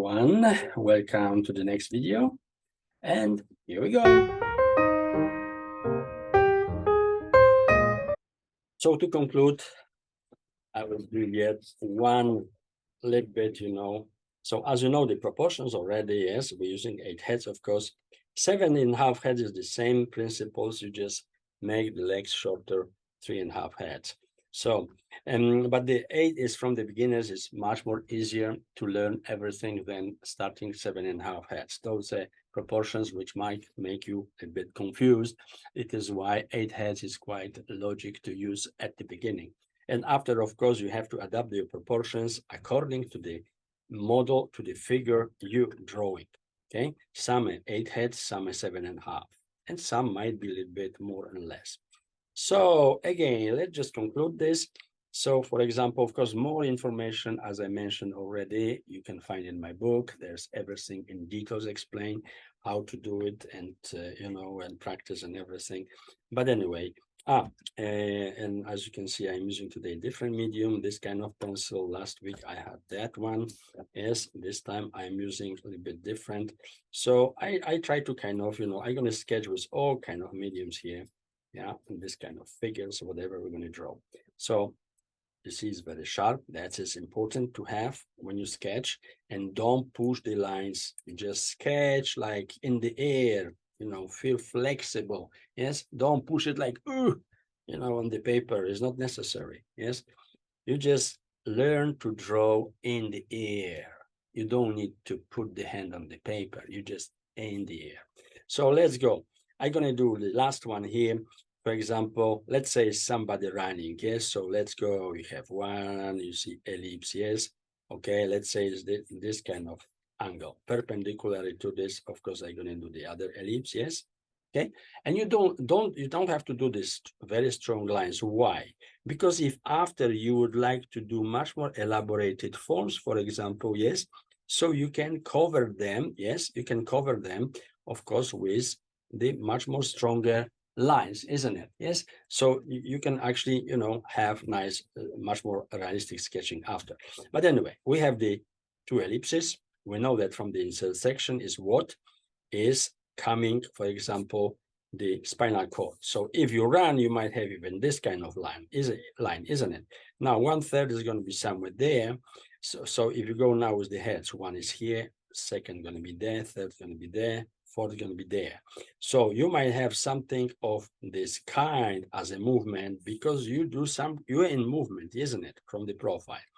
everyone, welcome to the next video, and here we go. So to conclude, I will do yet one little bit, So as you know, the proportions already, yes, we're using 8 heads, of course. 7.5 heads is the same principles, you just make the legs shorter, 3.5 heads. So, but the 8 is from the beginners, is much more easier to learn everything than starting 7.5 heads. Those proportions which might make you a bit confused. It is why 8 heads is quite logic to use at the beginning. And after, of course, you have to adapt your proportions according to the model, to the figure you drawing. Okay, some 8 heads, some 7.5, and some might be a little bit more and less. So again, let's just conclude this. So for example, of course, more information, as I mentioned already, you can find in my book. There's everything in details explained, how to do it, and and practice and everything. But anyway, and as you can see, I'm using today different medium, this kind of pencil. Last week I had that one. Yes, this time I'm using a little bit different. So I try to kind of, I'm going to sketch with all kind of mediums here. Yeah, and this kind of figures, whatever we're going to draw. So you see it's very sharp. That is important to have when you sketch, and don't push the lines. You just sketch like in the air, feel flexible. Yes, don't push it like, on the paper. It's not necessary. Yes, you just learn to draw in the air. You don't need to put the hand on the paper. You just in the air. So let's go. I'm going to do the last one here. For example, let's say somebody running, yes? So let's go, we have one, you see ellipse, yes? Okay, let's say it's this kind of angle, perpendicular to this. Of course, I'm going to do the other ellipse, yes? Okay, and you don't have to do this very strong lines. Why? Because if after you would like to do much more elaborated forms, for example, yes, so you can cover them, yes, you can cover them, of course, with the much more stronger lines, isn't it? Yes, so you can actually have nice much more realistic sketching after. But anyway, we have the two ellipses. We know that from the intersection is what is coming, for example, the spinal cord. So if you run, you might have even this kind of line, isn't it? Now 1/3 is going to be somewhere there. So if you go now with the heads, one is here, second going to be there, third going to be there, fourth going to be there. So you might have something of this kind as a movement, because you're in movement, isn't it, from the profile.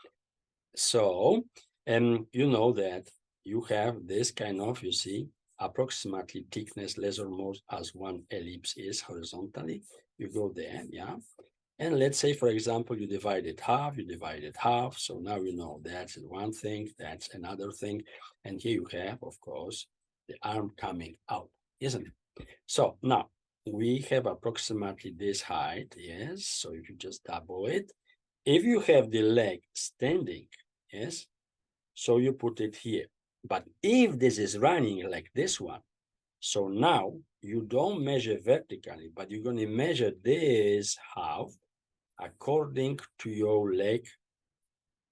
So you know that you have this kind of, you see, approximately thickness less or more as one ellipse is horizontally. You go there, yeah. And let's say, for example, you divide it half, so now you know that's one thing, that's another thing. And here you have, of course, the arm coming out, isn't it? So now we have approximately this height, yes. So if you just double it, if you have the leg standing, yes, so you put it here. But if this is running like this one, so now you don't measure vertically, but you're going to measure this half according to your leg,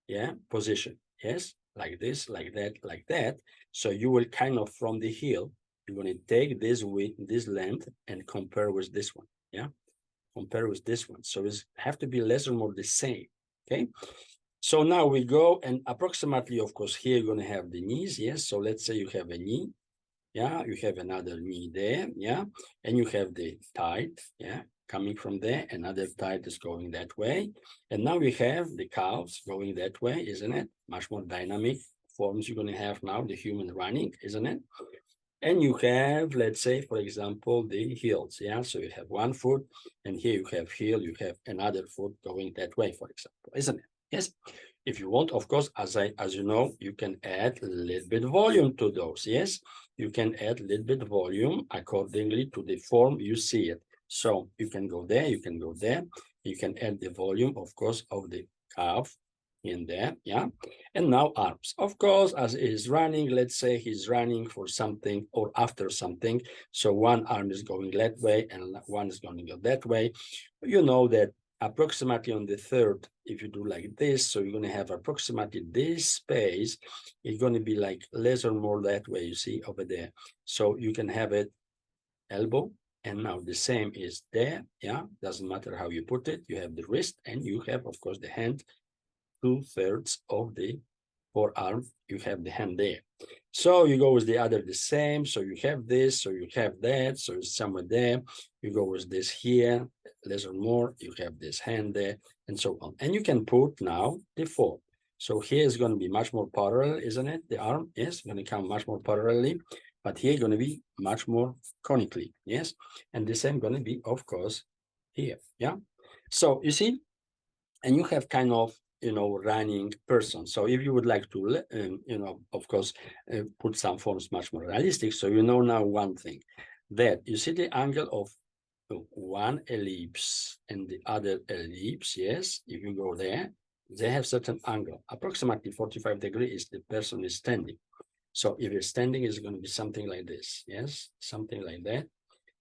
yeah, position, yes, like this, like that, like that. So you will kind of, from the heel, you're going to take this width, this length, and compare with this one, yeah, compare with this one. So it's have to be less or more the same, okay? So now we go, and approximately, of course, here you're going to have the knees, yes. So let's say you have a knee, yeah, you have another knee there, yeah, and you have the thigh, yeah, coming from there, another thigh is going that way, and now we have the calves going that way, isn't it? Much more dynamic forms you're going to have now, the human running, isn't it? And you have, let's say, for example, the heels, yeah, so you have one foot, and here you have heel, you have another foot going that way, for example, isn't it? Yes. If you want, of course, as you know, you can add a little bit volume to those. Yes, you can add a little bit volume accordingly to the form you see it. So you can go there, you can go there. You can add the volume, of course, of the calf in there, yeah. And now arms, of course, as he's running, let's say he's running for something or after something. So one arm is going that way and one is going to go that way. You know that approximately on the third, if you do like this, so you're going to have approximately this space, it's going to be like less or more that way, you see over there. So you can have it elbow, and now the same is there, yeah, doesn't matter how you put it, you have the wrist, and you have, of course, the hand, 2/3 of the forearm, you have the hand there. So you go with the other the same, so you have this, so you have that, so it's somewhere there, you go with this here, less or more, you have this hand there, and so on. And you can put now the form. So here is going to be much more parallel, isn't it? The arm is going to come much more parallelly, but here going to be much more conically, yes? And the same going to be, of course, here, yeah? So you see, and you have kind of, you know, running person. So if you would like to, you know, of course, put some forms much more realistic, so you know now one thing, that you see the angle of one ellipse and the other ellipse, yes, if you go there, they have certain angle, approximately 45 degrees is the person is standing. So if you're standing, it's going to be something like this, yes, something like that.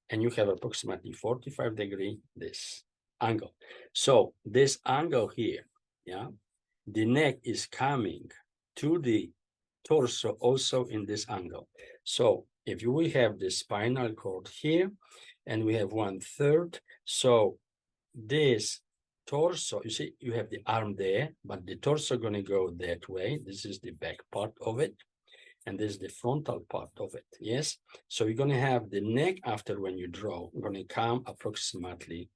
And you have approximately 45 degree this angle. So this angle here, yeah, the neck is coming to the torso also in this angle. So if you will have the spinal cord here, and we have 1/3, so this torso, you see, you have the arm there, but the torso gonna go that way. This is the back part of it, and this is the frontal part of it, yes? So you're gonna have the neck after when you draw, gonna come approximately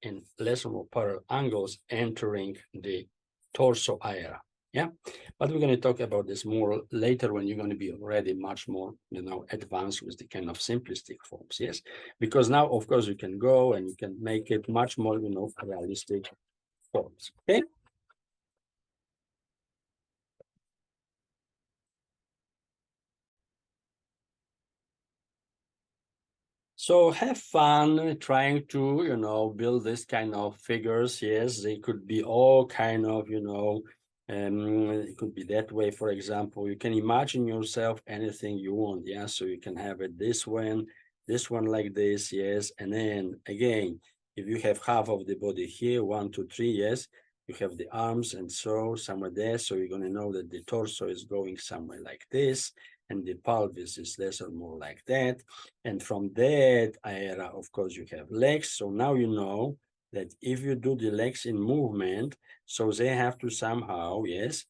in less or more parallel angles entering the torso area, yeah? But we're gonna talk about this more later when you're gonna be already much more, you know, advanced with the kind of simplistic forms, yes? Because now, of course, you can go and you can make it much more, you know, realistic forms, okay? So have fun trying to, you know, build this kind of figures. Yes, they could be all kind of, you know, it could be that way. For example, you can imagine yourself anything you want. Yeah, so you can have it this one like this. Yes, and then again, if you have half of the body here, 1, 2, 3. Yes, you have the arms and so somewhere there. So you're gonna know that the torso is going somewhere like this, and the pelvis is less or more like that. And from that area, of course, you have legs. So now you know that if you do the legs in movement, so they have to somehow, yes,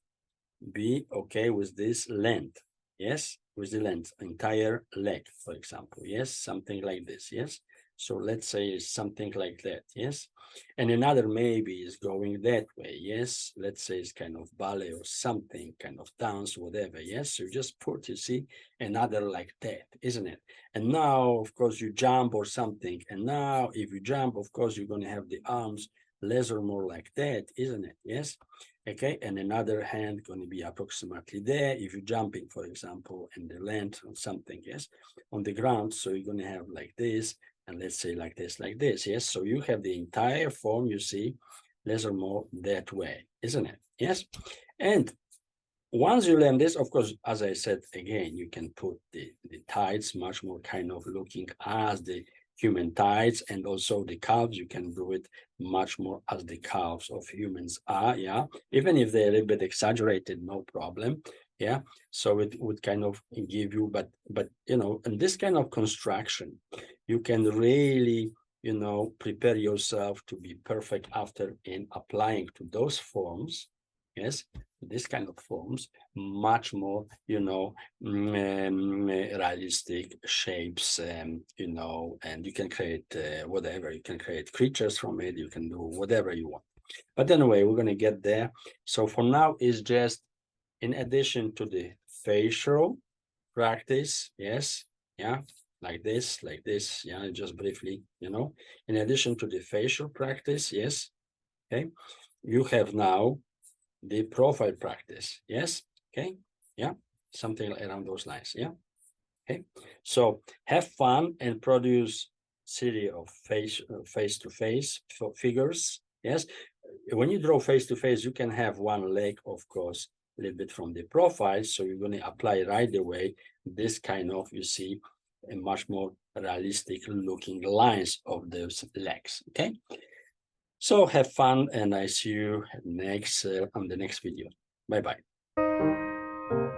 be okay with this length. Yes, with the length, entire leg, for example. Yes, something like this. Yes. So let's say it's something like that. Yes. And another maybe is going that way. Yes. Let's say it's kind of ballet or something, kind of dance, whatever. Yes. So you just put, you see, another like that, isn't it? And now, of course, you jump or something. And now, if you jump, of course, you're going to have the arms less or more like that, isn't it? Yes. Okay, and another hand going to be approximately there. If you're jumping, for example, and the length or something, yes, on the ground. So you're going to have like this, and let's say like this, yes. So you have the entire form, you see, less or more that way, isn't it? Yes. And once you learn this, of course, as I said again, you can put the tides much more kind of looking as the human tides, and also the calves, you can do it much more as the calves of humans are, yeah, even if they're a little bit exaggerated, no problem, yeah. So it would kind of give you, but you know, in this kind of construction, you can really, you know, prepare yourself to be perfect after in applying to those forms, yes, this kind of forms, much more, you know, realistic shapes, you know, and you can create whatever, you can create creatures from it, you can do whatever you want. But anyway, we're going to get there. So for now is just in addition to the facial practice, yes, yeah, like this, yeah, just briefly, you know, in addition to the facial practice, yes, okay, you have now the profile practice, yes, okay, yeah, something around those lines, yeah, okay. So have fun and produce series of face-to-face figures, yes. When you draw face-to-face, you can have one leg, of course, a little bit from the profile, so you're going to apply right away this kind of, you see, a much more realistic looking lines of those legs, okay. So have fun, and I see you next on the next video. Bye bye.